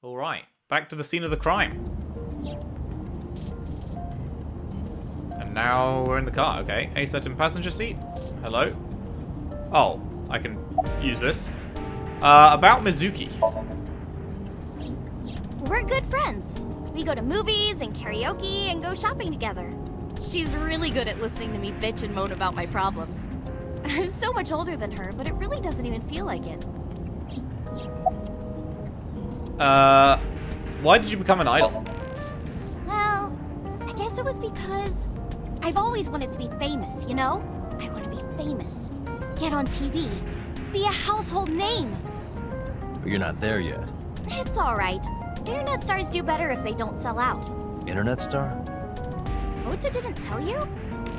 Alright, back to the scene of the crime. And now we're in the car, okay. A certain passenger seat. Hello? Oh, I can use this. About Mizuki. We're good friends. We go to movies and karaoke and go shopping together. She's really good at listening to me bitch and moan about my problems. I'm so much older than her, but it really doesn't even feel like it. Why did you become an idol? Well, I guess it was because I've always wanted to be famous, you know? I want to be famous. Get on TV. Be a household name. But you're not there yet. It's alright. Internet stars do better if they don't sell out. Internet star? Ota didn't tell you?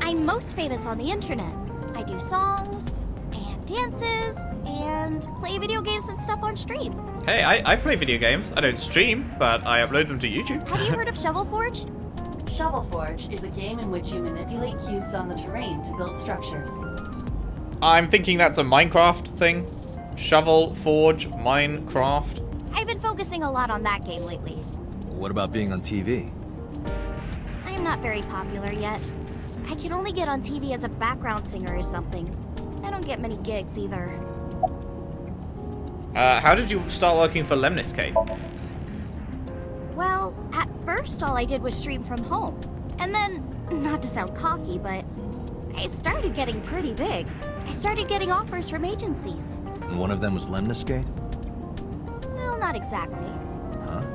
I'm most famous on the internet. I do songs, and dances, and play video games and stuff on stream. Hey, I play video games. I don't stream, but I upload them to YouTube. Have you heard of Shovel Forge? Shovel Forge is a game in which you manipulate cubes on the terrain to build structures. I'm thinking that's a Minecraft thing. Shovel, Forge, Minecraft. I've been focusing a lot on that game lately. What about being on TV? I'm not very popular yet. I can only get on TV as a background singer or something. I don't get many gigs either. How did you start working for Lemniscate? Well, at first all I did was stream from home. And then, not to sound cocky, but I started getting pretty big. I started getting offers from agencies. And one of them was Lemniscate? Well, not exactly. Huh?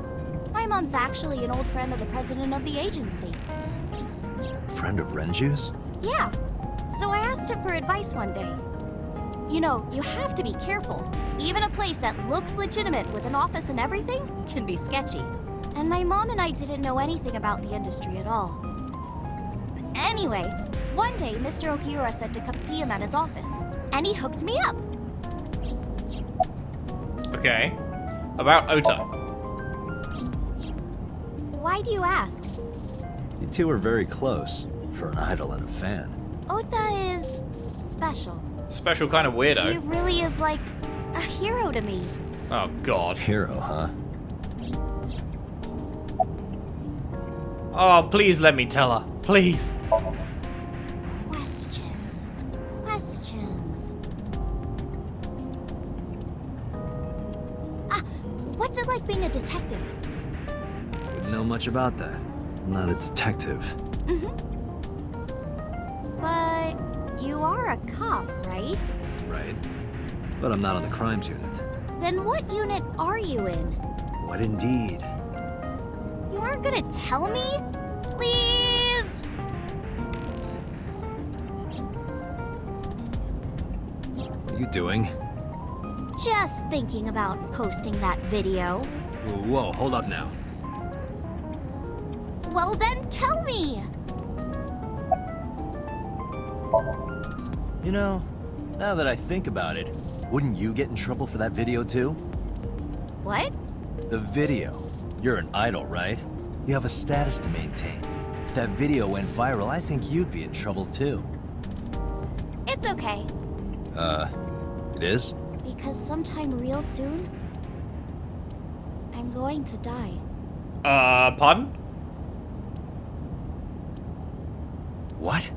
My mom's actually an old friend of the president of the agency. Friend of Renju's? Yeah. So I asked him for advice one day. You know, you have to be careful. Even a place that looks legitimate with an office and everything can be sketchy. And my mom and I didn't know anything about the industry at all. But anyway, one day Mr. Okiura said to come see him at his office, and he hooked me up. Okay. About Ota. Why do you ask? You two are very close, for an idol and a fan. Ota is special. Special kind of weirdo. He really is like a hero to me. Oh, God. Hero, huh? Oh, please let me tell her. Please. Questions. What's it like being a detective? Wouldn't know much about that. I'm not a detective. But you are a cop, right? Right. But I'm not on the crimes unit. Then what unit are you in? What indeed? You aren't gonna tell me? Please! What are you doing? Just thinking about posting that video. Whoa, hold up now. Well then tell me! You know, now that I think about it, wouldn't you get in trouble for that video too? What? The video. You're an idol, right? You have a status to maintain. If that video went viral, I think you'd be in trouble too. It's okay. It is? Because sometime real soon, I'm going to die. Pardon? What?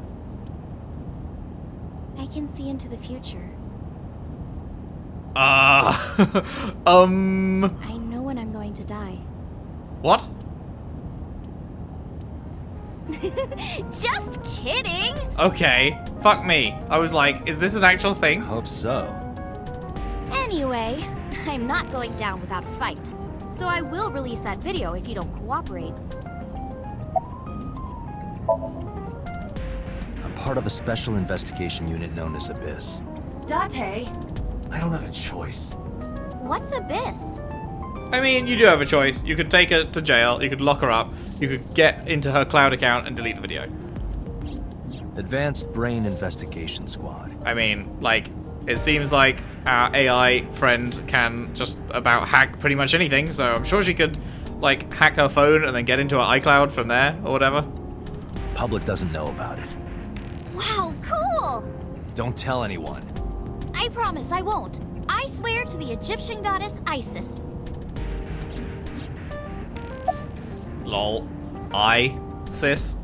I can see into the future. I I know when I'm going to die. What? Just kidding! Okay. Fuck me. I was like, is this an actual thing? Hope so. Anyway, I'm not going down without a fight. So I will release that video if you don't cooperate. I'm part of a special investigation unit known as Abyss. Date! I don't have a choice. What's Abyss? I mean, you do have a choice. You could take her to jail, you could lock her up, you could get into her cloud account and delete the video. Advanced Brain Investigation Squad. I mean, like, it seems like our AI friend can just about hack pretty much anything, so I'm sure she could, like, hack her phone and then get into her iCloud from there, or whatever. Public doesn't know about it. Wow, cool! Don't tell anyone. I promise I won't. I swear to the Egyptian goddess Isis. Lol. Sis.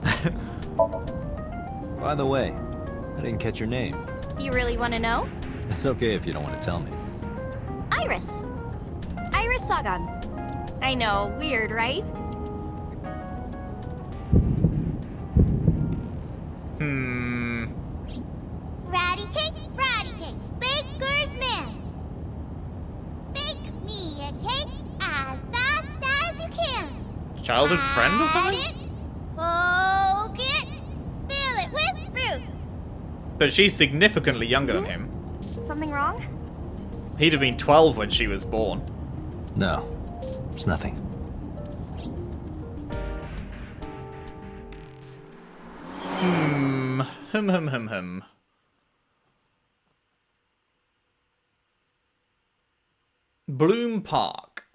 By the way, I didn't catch your name. You really want to know? It's okay if you don't want to tell me. Iris. Iris Sagan. I know, weird, right? Ratty cake, baker's man. Bake me a cake as fast as you can. Childhood friend or something? Poke it, fill it with fruit. But she's significantly younger than him. Something wrong? He'd have been 12 when she was born. No, it's nothing. Hum. Bloom Park.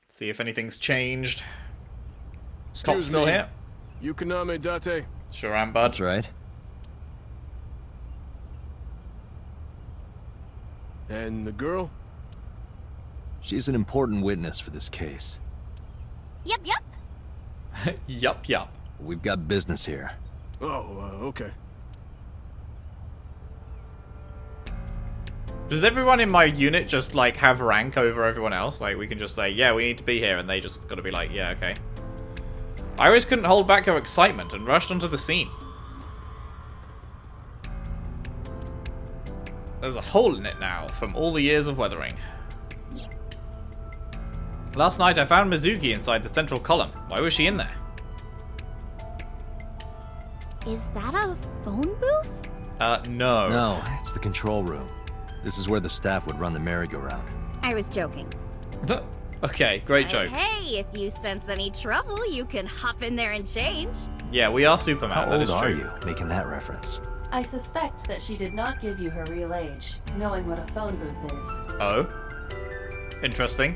See if anything's changed. Cop's still here? You Kaname Date? Sure am, bud. That's right. And the girl? She's an important witness for this case. Yup. Yup. We've got business here. Oh, okay. Does everyone in my unit just, like, have rank over everyone else? Like, we can just say, yeah, we need to be here, and they just gotta be like, yeah, okay. Iris couldn't hold back her excitement and rushed onto the scene. There's a hole in it now from all the years of weathering. Last night I found Mizuki inside the central column. Why was she in there? Is that a phone booth? No. No, it's the control room. This is where the staff would run the merry-go-round. I was joking. Okay, great joke. Hey, if you sense any trouble, you can hop in there and change. Yeah, we are Superman, How that old is are true. you, making that reference? I suspect that she did not give you her real age, knowing what a phone booth is. Oh. Interesting.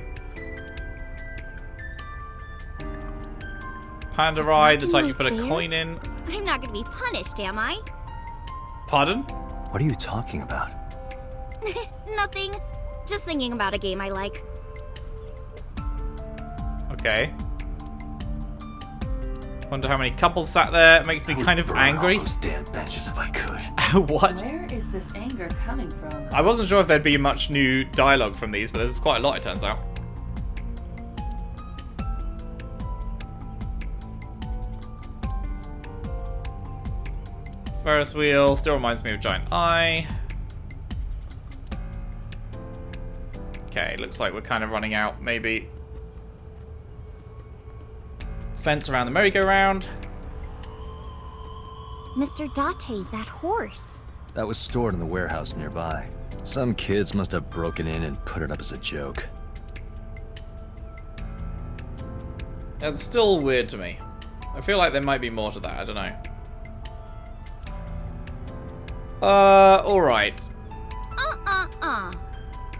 Panda ride, the type you put a coin in. I'm not gonna be punished, am I? Pardon? What are you talking about? Nothing. Just thinking about a game I like. Okay. Wonder how many couples sat there. It makes me kind of angry. All those damn benches if I could. What? Where is this anger coming from? I wasn't sure if there'd be much new dialogue from these, but there's quite a lot, it turns out. Ferris wheel still reminds me of Giant Eye. Okay, looks like we're kind of running out, maybe. Fence around the merry-go-round. Mr. Date, that horse. That was stored in the warehouse nearby. Some kids must have broken in and put it up as a joke. That's still weird to me. I feel like there might be more to that, I don't know. Alright.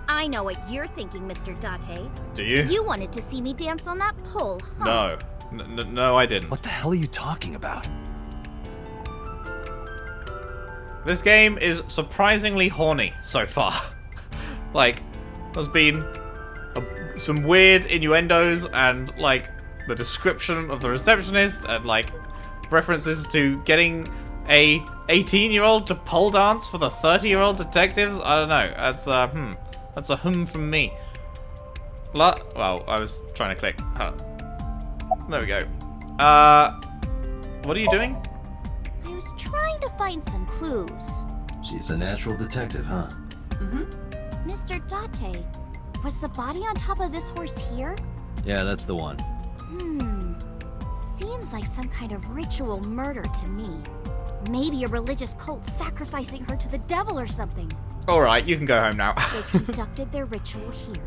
I know what you're thinking, Mr. Date. Do you? You wanted to see me dance on that pole, huh? No. No, I didn't. What the hell are you talking about? This game is surprisingly horny so far. Like, there's been some weird innuendos and, like, the description of the receptionist and, like, references to getting a 18-year-old to pole dance for the 30-year-old detectives. I don't know. That's a from me. Well, I was trying to click. There we go. What are you doing? I was trying to find some clues. She's a natural detective, huh? Mr. Date, was the body on top of this horse here? Yeah, that's the one. Seems like some kind of ritual murder to me. Maybe a religious cult sacrificing her to the devil or something. Alright, you can go home now. They conducted their ritual here.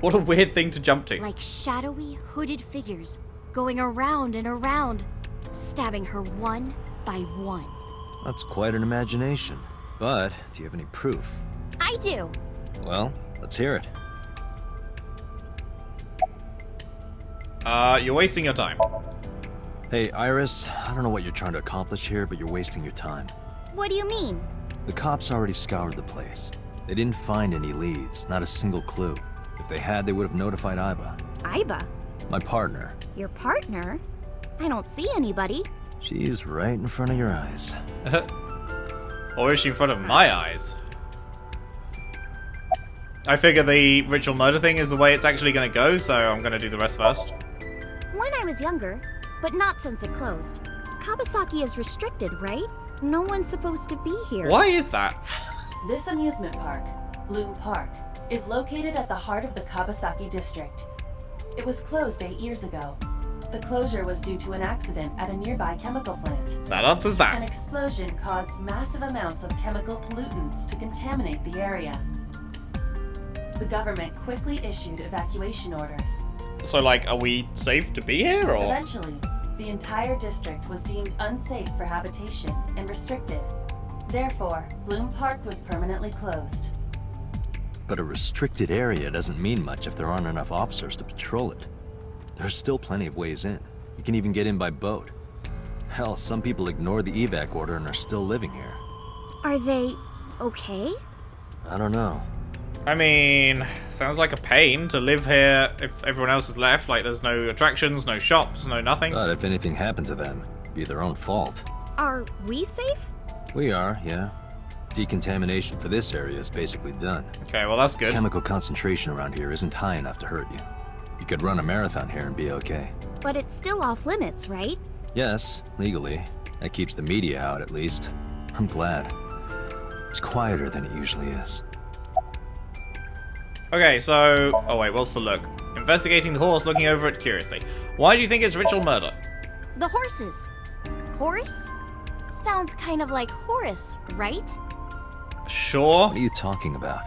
What a weird thing to jump to. Like shadowy, hooded figures, going around and around, stabbing her one by one. That's quite an imagination. But, do you have any proof? I do. Well, let's hear it. You're wasting your time. Hey, Iris, I don't know what you're trying to accomplish here, but you're wasting your time. What do you mean? The cops already scoured the place. They didn't find any leads, not a single clue. If they had, they would have notified Iba. Iba? My partner. Your partner? I don't see anybody. She's right in front of your eyes. Or is she in front of my eyes? I figure the ritual murder thing is the way it's actually going to go, so I'm going to do the rest first. When I was younger, but not since it closed. Kabasaki is restricted, right? No one's supposed to be here. Why is that? This amusement park, Bloom Park, is located at the heart of the Kabasaki district. It was closed 8 years ago. The closure was due to an accident at a nearby chemical plant. That answers An that. explosion caused massive amounts of chemical pollutants to contaminate the area. The government quickly issued evacuation orders. So, like, are we safe to be here, or? Eventually, the entire district was deemed unsafe for habitation and restricted. Therefore, Bloom Park was permanently closed. But a restricted area doesn't mean much if there aren't enough officers to patrol it. There's still plenty of ways in. You can even get in by boat. Hell, some people ignored the evac order and are still living here. Are they okay? I don't know. I mean, sounds like a pain to live here if everyone else has left. Like, there's no attractions, no shops, no nothing. But if anything happened to them, it'd be their own fault. Are we safe? We are, yeah. Decontamination for this area is basically done. Okay, well, that's good. Chemical concentration around here isn't high enough to hurt you. You could run a marathon here and be okay. But it's still off limits, right? Yes, legally. That keeps the media out, at least. I'm glad. It's quieter than it usually is. Okay, so... Oh, wait, what's the look? Investigating the horse, looking over it curiously. Why do you think it's ritual murder? The horses. Horse? Sounds kind of like Horus, right? Sure. What are you talking about?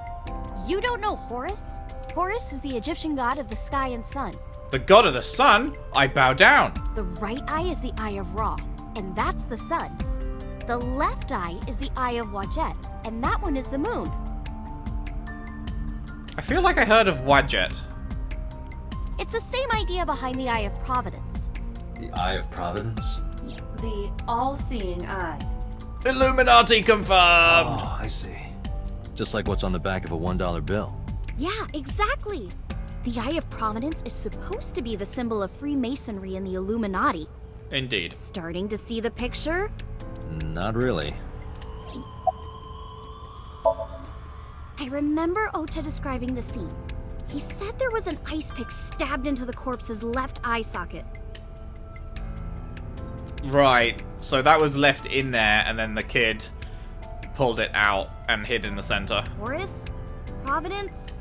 You don't know Horus? Horus is the Egyptian god of the sky and sun. The god of the sun? I bow down. The right eye is the eye of Ra, and that's the sun. The left eye is the eye of Wadjet, and that one is the moon. I feel like I heard of Wadjet. It's the same idea behind the eye of Providence. The Eye of Providence? The all-seeing eye. Illuminati confirmed! Oh, I see. Just like what's on the back of a $1 bill. Yeah, exactly. The eye of Providence is supposed to be the symbol of Freemasonry and the Illuminati. Indeed. Starting to see the picture? Not really. I remember Ota describing the scene. He said there was an ice pick stabbed into the corpse's left eye socket. Right, so that was left in there, and then the kid pulled it out and hid in the center. Horus? Providence?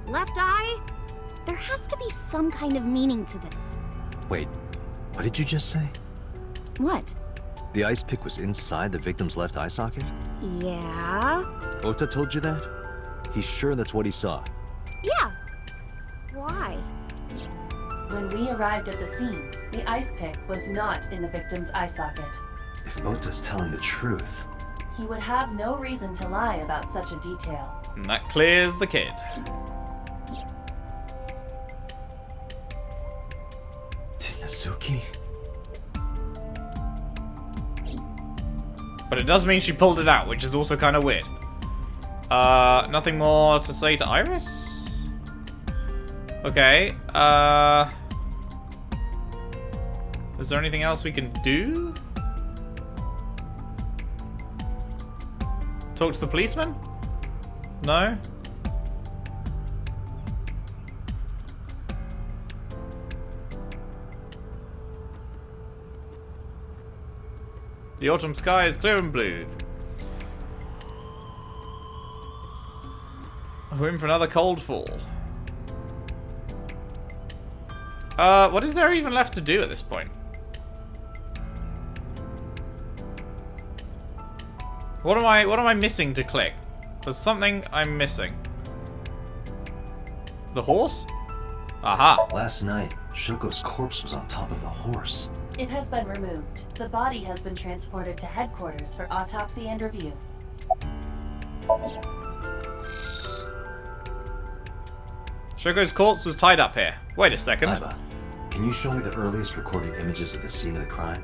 Left eye? There has to be some kind of meaning to this. Wait, what did you just say? What? The ice pick was inside the victim's left eye socket? Yeah? Ota told you that? He's sure that's what he saw. Yeah. Why? When we arrived at the scene, the ice pick was not in the victim's eye socket. If Ota's telling the truth... He would have no reason to lie about such a detail. And that clears the kid. Tinazuki? But it does mean she pulled it out, which is also kind of weird. Nothing more to say to Iris? Okay, is there anything else we can do? Talk to the policeman? No? The autumn sky is clear and blue. We're in for another cold fall. What is there even left to do at this point? What am I missing to click? There's something I'm missing. The horse? Aha. Last night, Shoko's corpse was on top of the horse. It has been removed. The body has been transported to headquarters for autopsy and review. Shoko's corpse was tied up here. Wait a second. Aiba, can you show me the earliest recorded images of the scene of the crime?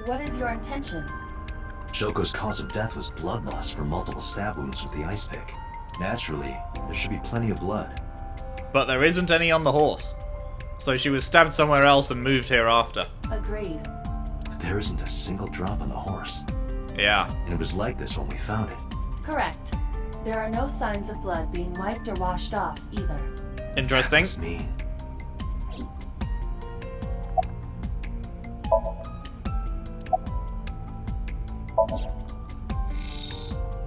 What is your intention? Shoko's cause of death was blood loss from multiple stab wounds with the ice pick. Naturally, there should be plenty of blood. but there isn't any on the horse. So she was stabbed somewhere else and moved here after. Agreed. But there isn't a single drop on the horse. Yeah. And it was like this when we found it. Correct. There are no signs of blood being wiped or washed off either. Interesting. That's me.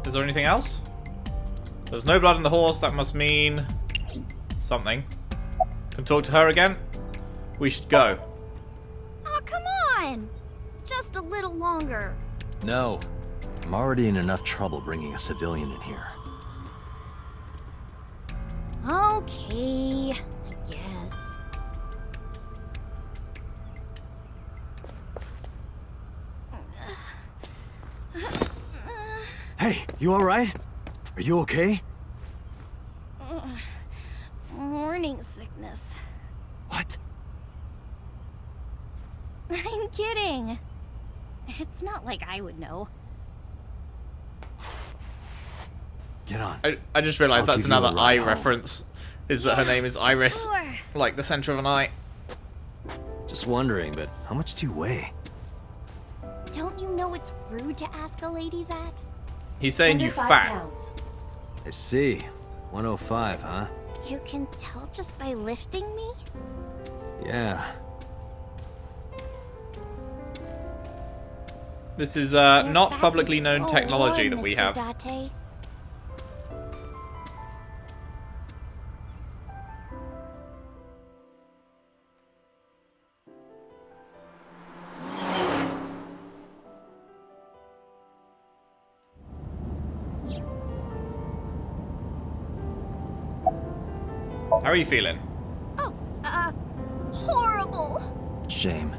Is there anything else? There's no blood on the horse. That must mean something. Can talk to her again? We should go. Oh, come on! Just a little longer. No. I'm already in enough trouble bringing a civilian in here. Okay, I guess. Hey, you alright? Are you okay? Morning sickness. What? I'm kidding. It's not like I would know. Get on. I just realized I'll that's give you a another ride eye home. reference. Is that her name is Iris. Sure. Like the center of an eye. Just wondering, but how much do you weigh? Don't you know it's rude to ask a lady that? He's saying Under you 5 fat. pounds. I see. 105, huh? You can tell just by lifting me? Yeah. This is Your not back publicly is known so technology warm, that we Mr. have. Date. How are you feeling? Oh, horrible. Shame.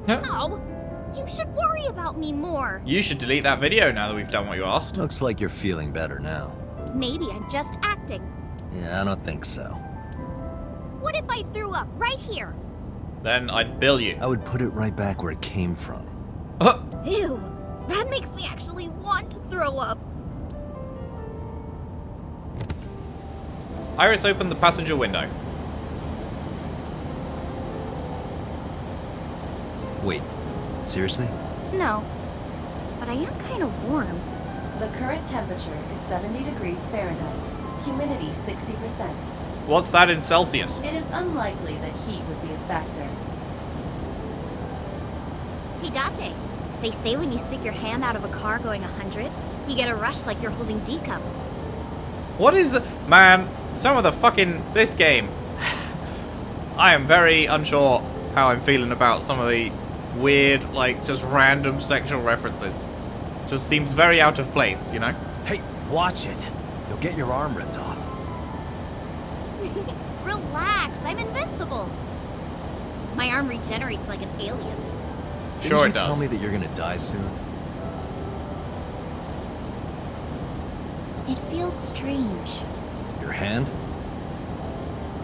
Oh, you should worry about me more. You should delete that video now that we've done what you asked. Looks like you're feeling better now. Maybe I'm just acting. Yeah, I don't think so. What if I threw up right here? Then I'd bill you. I would put it right back where it came from. Ew, that makes me actually want to throw up. Iris opened the passenger window. Wait, seriously? No, but I am kind of warm. The current temperature is 70 degrees Fahrenheit. Humidity 60%. What's that in Celsius? It is unlikely that heat would be a factor. Hey, Date, they say when you stick your hand out of a car going 100, you get a rush like you're holding D cups. What is the... Man, some of the fucking... This game. I am very unsure how I'm feeling about some of the weird, like, just random sexual references. Just seems very out of place, you know? Hey, watch it! You'll get your arm ripped off. Relax, I'm invincible. My arm regenerates like an alien's. Sure it Didn't you does. tell me that you're gonna die soon? It feels strange. Your hand?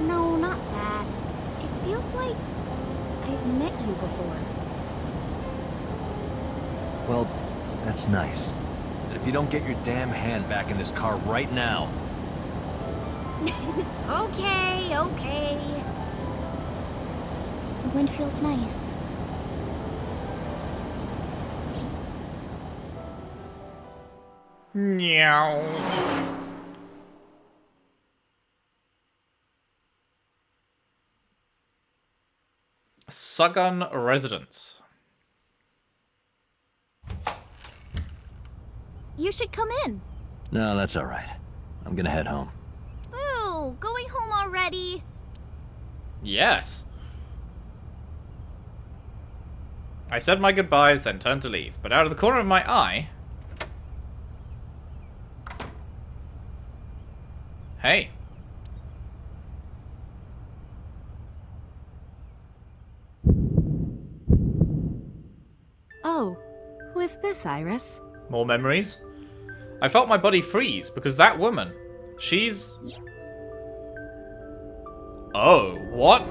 No, not that. It feels like I've met you before. Well, that's nice. But if you don't get your damn hand back in this car right now... Okay, okay. The wind feels nice. Meow. Sugun residence. You should come in. No, that's alright. I'm gonna head home. Boo, going home already. Yes. I said my goodbyes, then turned to leave, but out of the corner of my eye... Hey. Oh, who is this, Iris? More memories. I felt my body freeze because that woman, she's... Oh, what?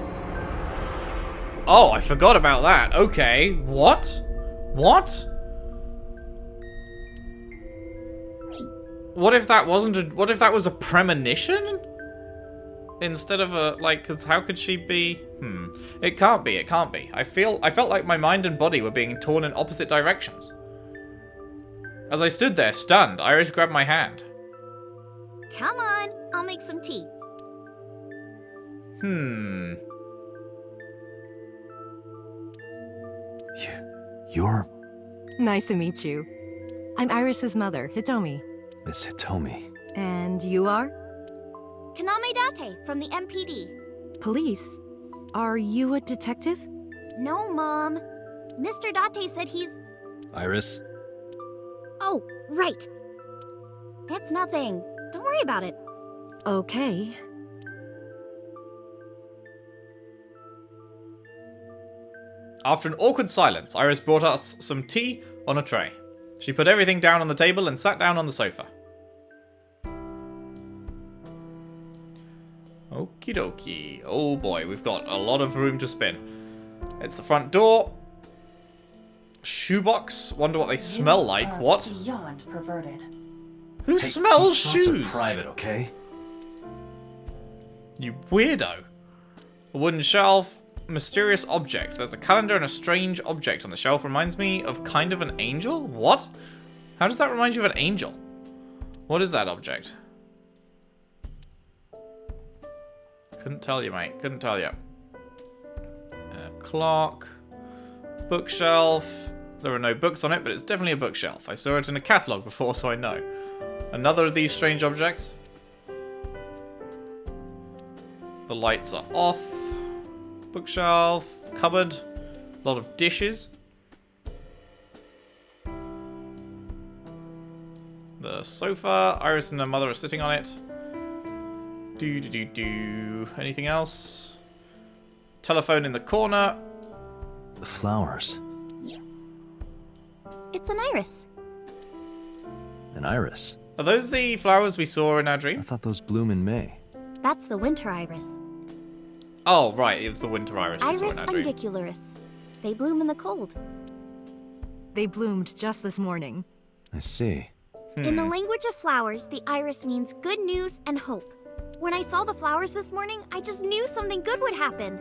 Oh, I forgot about that. Okay, what? What? What if that wasn't a... What if that was a premonition? instead of a, like, because how could she be? It can't be, it can't be. I felt like my mind and body were being torn in opposite directions. As I stood there, stunned, Iris grabbed my hand. Come on, I'll make some tea. You're Nice to meet you. I'm Iris's mother, Hitomi. Miss Hitomi. And you are? Kaname Date from the MPD. Police? Are you a detective? No, Mom. Mr. Date said he's... Iris? Oh, right. It's nothing. Don't worry about it. Okay. After an awkward silence, Iris brought us some tea on a tray. She put everything down on the table and sat down on the sofa. Okie dokie. Oh boy, we've got a lot of room to spin. It's the front door. Shoebox. Wonder what they smell like. are What? Beyond perverted. Who smells these thoughts are shoes? private, okay? You weirdo. A wooden shelf. Mysterious object. There's a calendar and a strange object on the shelf. Reminds me of kind of an angel? What? How does that remind you of an angel? What is that object? Couldn't tell you, mate. Couldn't tell you. Clock. Bookshelf. There are no books on it, but it's definitely a bookshelf. I saw it in a catalogue before, so I know. Another of these strange objects. The lights are off. Bookshelf. Cupboard. A lot of dishes. The sofa. Iris and her mother are sitting on it. Anything else? Telephone in the corner. The flowers. It's an iris. An iris. Are those the flowers we saw in our I dream? thought those bloom in May. That's the winter iris. Oh, right. It was the winter iris we saw Iris in our dream. ungicularis. They bloom in the cold. They bloomed just this morning. I see. In the language of flowers, the iris means good news and hope. When I saw the flowers this morning, I just knew something good would happen.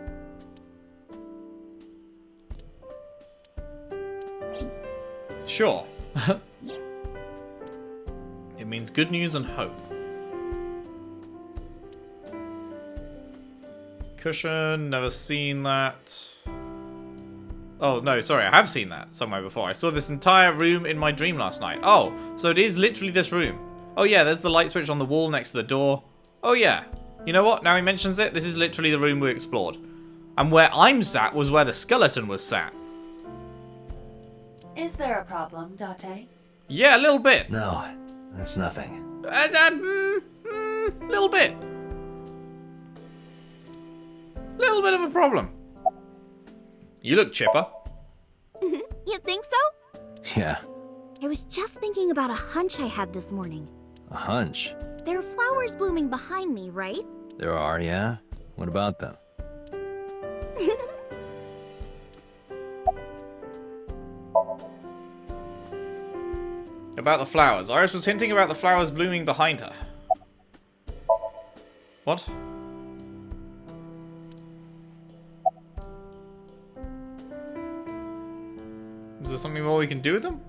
Sure. It means good news and hope. Cushion, never seen that. Oh, no, sorry, I have seen that somewhere before. I saw this entire room in my dream last night. Oh, so it is literally this room. Oh yeah, there's the light switch on the wall next to the door. Oh yeah. You know what? Now he mentions it, this is literally the room we explored. And where I'm sat was where the skeleton was sat. Is there a problem, Date? Yeah, a little bit. No, that's nothing. Little bit. Little bit of a problem. You look chipper. You think so? Yeah, I was just thinking about a hunch I had this morning. a hunch. There are flowers blooming behind me, right? There are, yeah? What about them? About the flowers. Iris was hinting about the flowers blooming behind her. What? Is there something more we can do with them?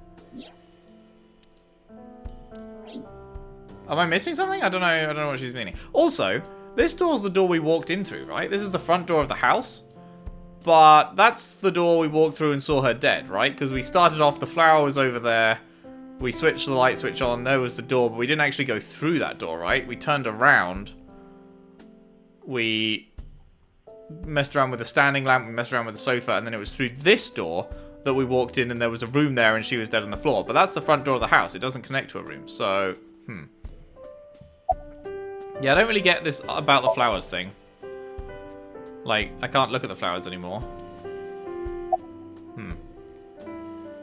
Am I missing something? I don't know what she's meaning. Also, this door's the door we walked in through, right? This is the front door of the house. But that's the door we walked through and saw her dead, right? Because we started off, the flower was over there. We switched the light switch on, there was the door, but we didn't actually go through that door, right? We turned around. We messed around with the standing lamp, we messed around with the sofa, and then it was through this door that we walked in and there was a room there and she was dead on the floor. But that's the front door of the house. It doesn't connect to a room, so... Yeah, I don't really get this about the flowers thing. Like, I can't look at the flowers anymore.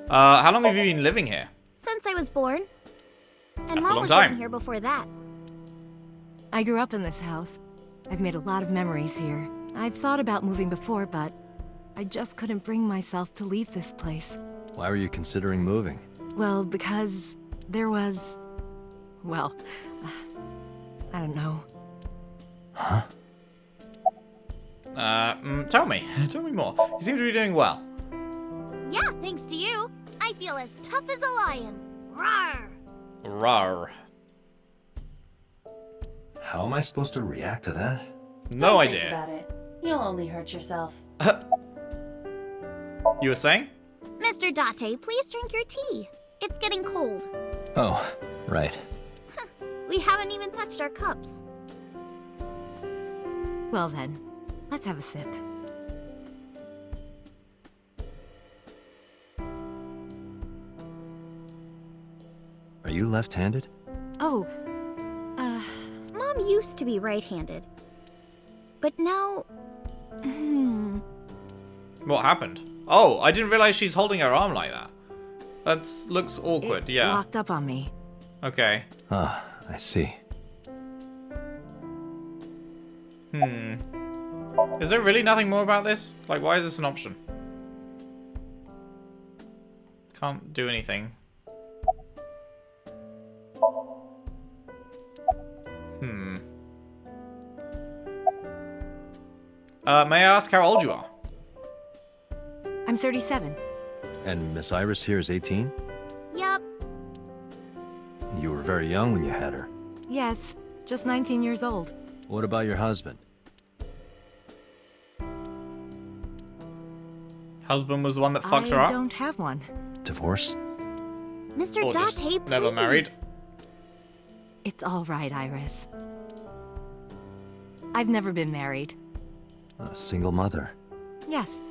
How long have you been living here? Since I was born. And That's a Mom long was time. living here before that. I grew up in this house. I've made a lot of memories here. I've thought about moving before, but I just couldn't bring myself to leave this place. Why were you considering moving? Well, because there was... Well, I don't know. Huh? Tell me. Tell me more. You seem to be doing well. Yeah, thanks to you. I feel as tough as a lion. Rawr! Rawr. How am I supposed to react to that? No Don't think idea. about it. You'll only hurt yourself. You were saying? Mr. Date, please drink your tea. It's getting cold. Oh, right. We haven't even touched our cups. Well then, let's have a sip. Are you left-handed? Oh, Mom used to be right-handed. But now... What happened? Oh, I didn't realize she's holding her arm like that. That looks awkward, it yeah. locked up on me. Okay. Ah, I see. Is there really nothing more about this? Like, why is this an option? Can't do anything. May I ask how old you are? I'm 37. And Miss Iris here is 18? Yup. You were very young when you had her. Yes, just 19 years old. What about your husband? Husband was the one that fucked her I up? don't have one. Divorce? Mr. Or just Date, please. never married? It's all right, Iris. I've never been married. A single mother. Yes.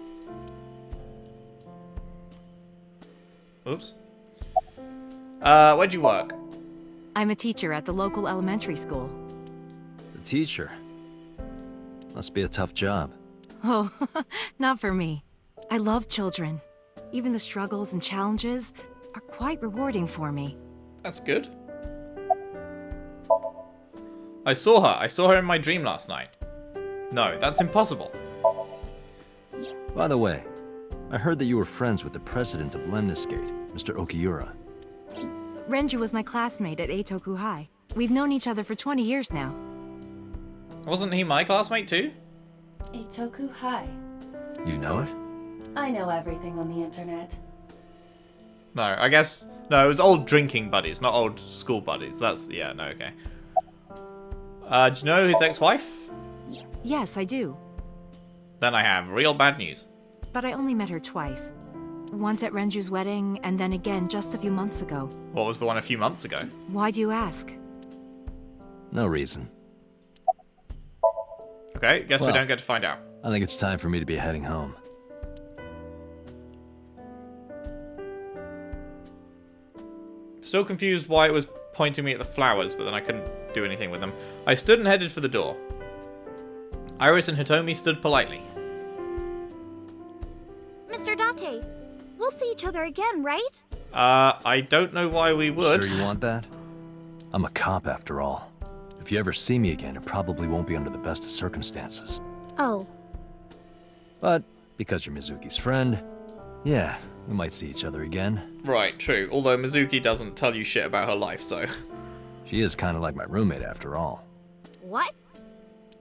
Oops. Where'd you work? I'm a teacher at the local elementary school. A teacher. Must be a tough job. Oh, not for me. I love children. Even the struggles and challenges are quite rewarding for me. That's good. I saw her. I saw her in my dream last night. No, that's impossible. By the way, I heard that you were friends with the president of Lemniscate, Mr. Okiura. Renju was my classmate at Eitoku High. We've known each other for 20 years now. Wasn't he my classmate too? Eitoku High. You know it? I know everything on the internet. No, I guess... No, it was old drinking buddies, not old school buddies. That's... Yeah, no, okay. Do you know his ex-wife? Yes, I do. Then I have real bad news. But I only met her twice. Once at Renju's wedding, and then again just a few months ago. What was the one a few months ago? Why do you ask? No reason. Okay, guess we Well. don't get to find out. I think it's time for me to be heading home. Still confused why it was pointing me at the flowers, but then I couldn't do anything with them. I stood and headed for the door. Iris and Hitomi stood politely. Mr. Date, we'll see each other again, right? I don't know why we would. Sure you want that? I'm a cop after all. If you ever see me again, it probably won't be under the best of circumstances. Oh, But because you're Mizuki's friend, yeah, we might see each other again. Right, true. Although Mizuki doesn't tell you shit about her life, so... She is kind of like my roommate after all. what?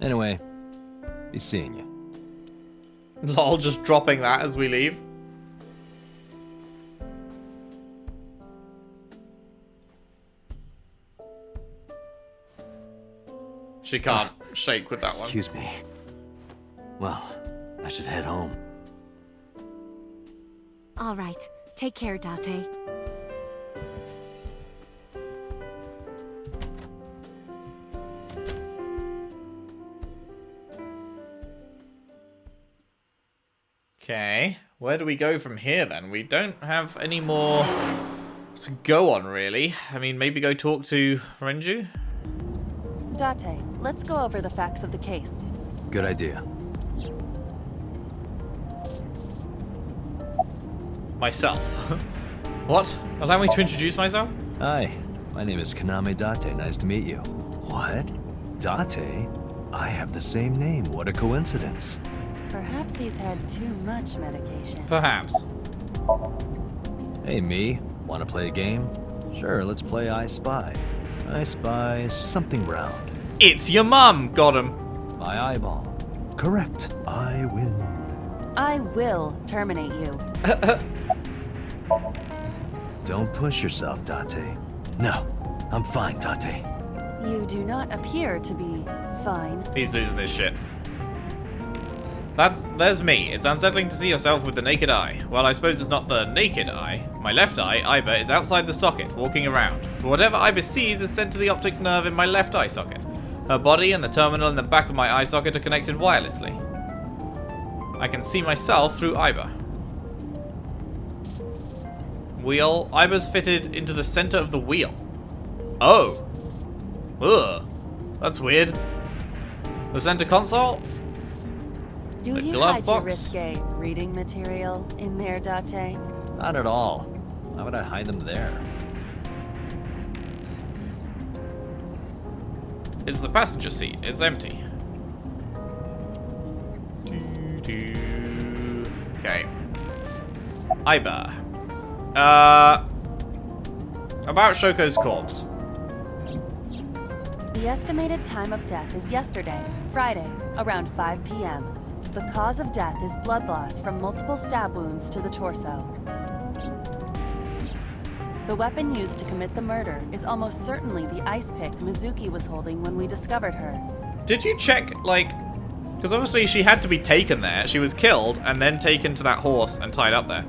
Anyway, be seeing you. Lol, just dropping that as we leave. She can't shake with that one. Excuse me. Well, I should head home. All right. Take care, Date. Okay, where do we go from here then? We don't have any more to go on, really. I mean, maybe go talk to Renju? Date, let's go over the facts of the case. Good idea. Myself. What? Allow me to introduce myself? Hi, my name is Kaname Date. Nice to meet you. What? Date? I have the same name. What a coincidence. Perhaps he's had too much medication. Perhaps. Hey, me. Want to play a game? Sure, let's play I Spy. I spy something round. It's your mum! Got him. My eyeball. Correct. I win. I will terminate you. Don't push yourself, Date. No, I'm fine, Date. You do not appear to be fine. He's losing his shit. There's me. It's unsettling to see yourself with the naked eye. Well, I suppose it's not the naked eye. My left eye, Iba, is outside the socket, walking around. But whatever Iba sees is sent to the optic nerve in my left eye socket. Her body and the terminal in the back of my eye socket are connected wirelessly. I can see myself through Iba. Wheel. Iba's fitted into the center of the wheel. Oh. Ugh. That's weird. The center console? Do The you glove hide your box? risque reading material in there, Date? Not at all. Why would I hide them there? It's the passenger seat. It's empty. Okay. Iba. About Shoko's corpse. The estimated time of death is yesterday, Friday, around 5 p.m. The cause of death is blood loss from multiple stab wounds to the torso. The weapon used to commit the murder is almost certainly the ice pick Mizuki was holding when we discovered her. Did you check, like... Because obviously she had to be taken there. She was killed and then taken to that horse and tied up there.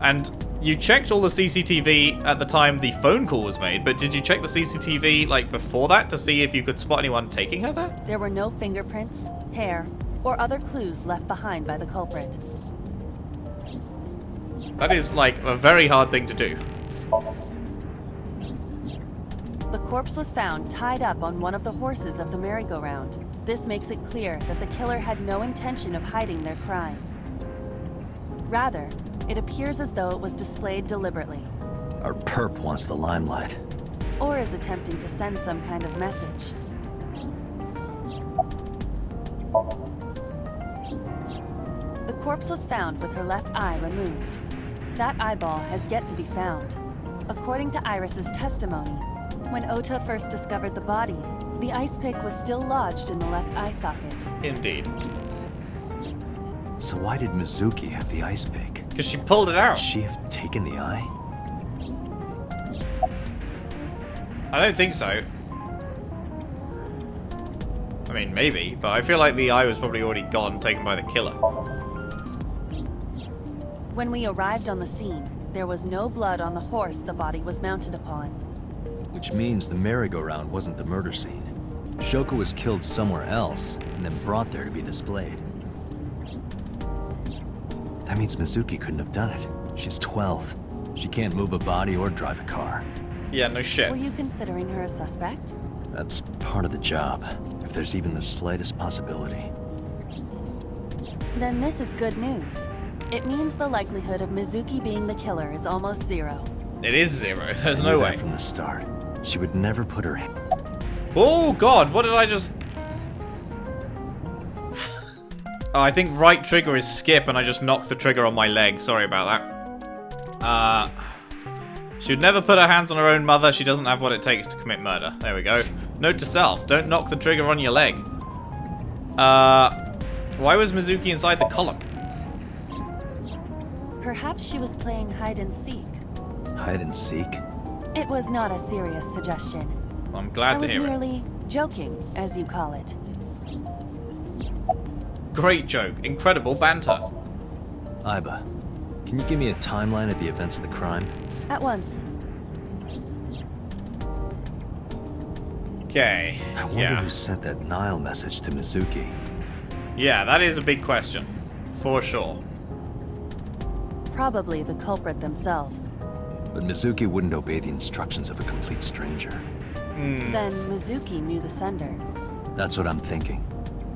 And you checked all the CCTV at the time the phone call was made, but did you check the CCTV, like, before that to see if you could spot anyone taking her there? There were no fingerprints, hair, or other clues left behind by the culprit. That is, like, a very hard thing to do. The corpse was found tied up on one of the horses of the merry-go-round. This makes it clear that the killer had no intention of hiding their crime. Rather, it appears as though it was displayed deliberately, Our perp wants the limelight. or is attempting to send some kind of message. The corpse was found with her left eye removed. That eyeball has yet to be found. According to Iris's testimony, when Ota first discovered the body, the ice pick was still lodged in the left eye socket. Indeed. So why did Mizuki have the ice pick? Because she pulled it out. Could she have taken the eye? I don't think so. I mean, maybe, but I feel like the eye was probably already gone, taken by the killer. When we arrived on the scene, there was no blood on the horse the body was mounted upon. Which means the merry-go-round wasn't the murder scene. Shoko was killed somewhere else, and then brought there to be displayed. That means Mizuki couldn't have done it. She's 12. She can't move a body or drive a car. Yeah, no shit. Were you considering her a suspect? That's part of the job, if there's even the slightest possibility. Then this is good news. It means the likelihood of Mizuki being the killer is almost zero. It is zero. There's I no knew way. that from the start. She would never put her hand. Oh god, what did I just... Oh, I think right trigger is skip and I just knocked the trigger on my leg. Sorry about that. She would never put her hands on her own mother. She doesn't have what it takes to commit murder. There we go. Note to self, don't knock the trigger on your leg. Why was Mizuki inside the column? Perhaps she was playing hide and seek. Hide and seek? It was not a serious suggestion. I'm I glad to was hear it. merely joking, as you call it. Great joke. Incredible banter. Iba, can you give me a timeline of the events of the crime? At once. Okay. I wonder who sent that Nile message to Mizuki. Yeah, that is a big question. For sure. Probably the culprit themselves. But Mizuki wouldn't obey the instructions of a complete stranger. Then Mizuki knew the sender. That's what I'm thinking.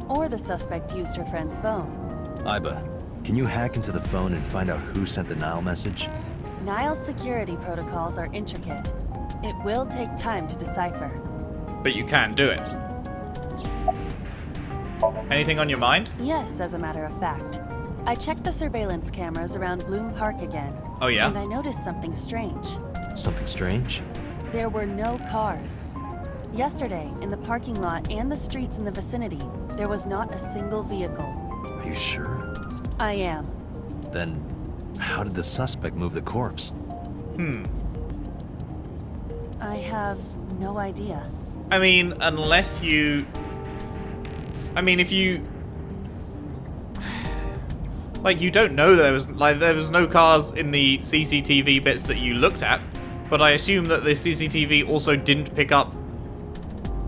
Or the suspect used her friend's phone. Iba, can you hack into the phone and find out who sent the Nile message? Nile's security protocols are intricate. It will take time to decipher. But you can do it. Anything on your mind? Yes, as a matter of fact. I checked the surveillance cameras around Bloom Park again. Oh yeah? And I noticed something strange. Something strange? There were no cars. Yesterday, in the parking lot and the streets in the vicinity, There was not a single vehicle. Are you sure? I am. Then, how did the suspect move the corpse? I have no idea. I mean, unless you... I mean, if you... Like, you don't know there was no cars in the CCTV bits that you looked at, but I assume that the CCTV also didn't pick up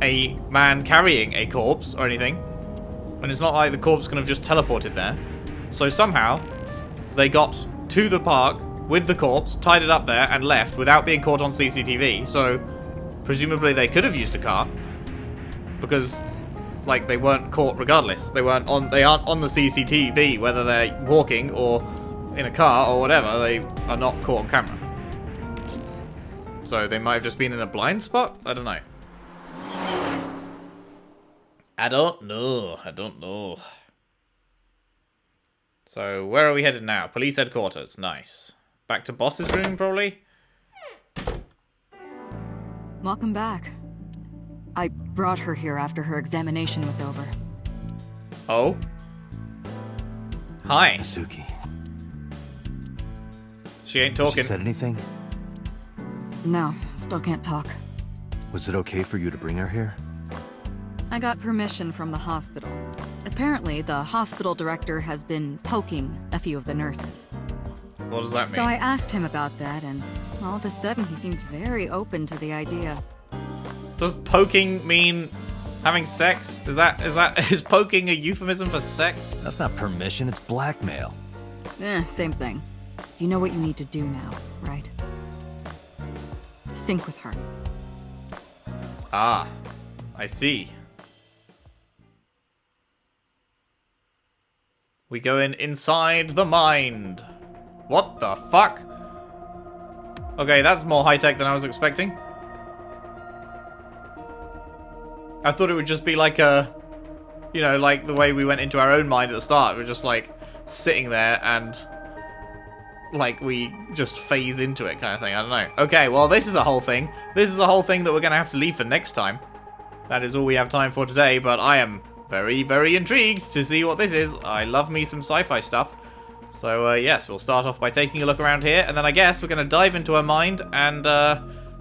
a man carrying a corpse or anything. And it's not like the corpse can have just teleported there. So somehow, they got to the park with the corpse, tied it up there, and left without being caught on CCTV. So, presumably they could have used a car. Because, like, they weren't caught regardless. They aren't on the CCTV, whether they're walking or in a car or whatever. They are not caught on camera. So they might have just been in a blind spot? I don't know. I don't know. So, where are we headed now? Police headquarters. Nice. Back to boss's room, probably? Welcome back. I brought her here after her examination was over. Oh? Hi. Yūsuke. She ain't talking. She said anything? No, still can't talk. Was it okay for you to bring her here? I got permission from the hospital. Apparently, the hospital director has been poking a few of the nurses. What does that mean? So I asked him about that, and all of a sudden he seemed very open to the idea. Does poking mean having sex? Is poking a euphemism for sex? That's not permission, it's blackmail. Same thing. You know what you need to do now, right? Sync with her. Ah, I see. We go inside the mind. What the fuck? Okay, that's more high-tech than I was expecting. I thought it would just be like a... You know, like the way we went into our own mind at the start. We're just like sitting there and... like we just phase into it kind of thing. I don't know. Okay, well this is a whole thing. This is a whole thing that we're going to have to leave for next time. That is all we have time for today, but I am very, very intrigued to see what this is. I love me some sci-fi stuff. So, yes, we'll start off by taking a look around here, and then I guess we're going to dive into her mind and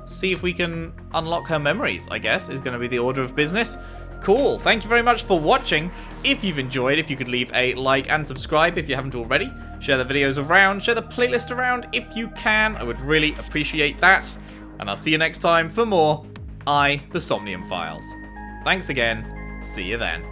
see if we can unlock her memories, I guess, is going to be the order of business. Cool. Thank you very much for watching. If you've enjoyed, if you could leave a like and subscribe if you haven't already. Share the videos around, share the playlist around if you can. I would really appreciate that. And I'll see you next time for more the Somnium Files. Thanks again. See you then.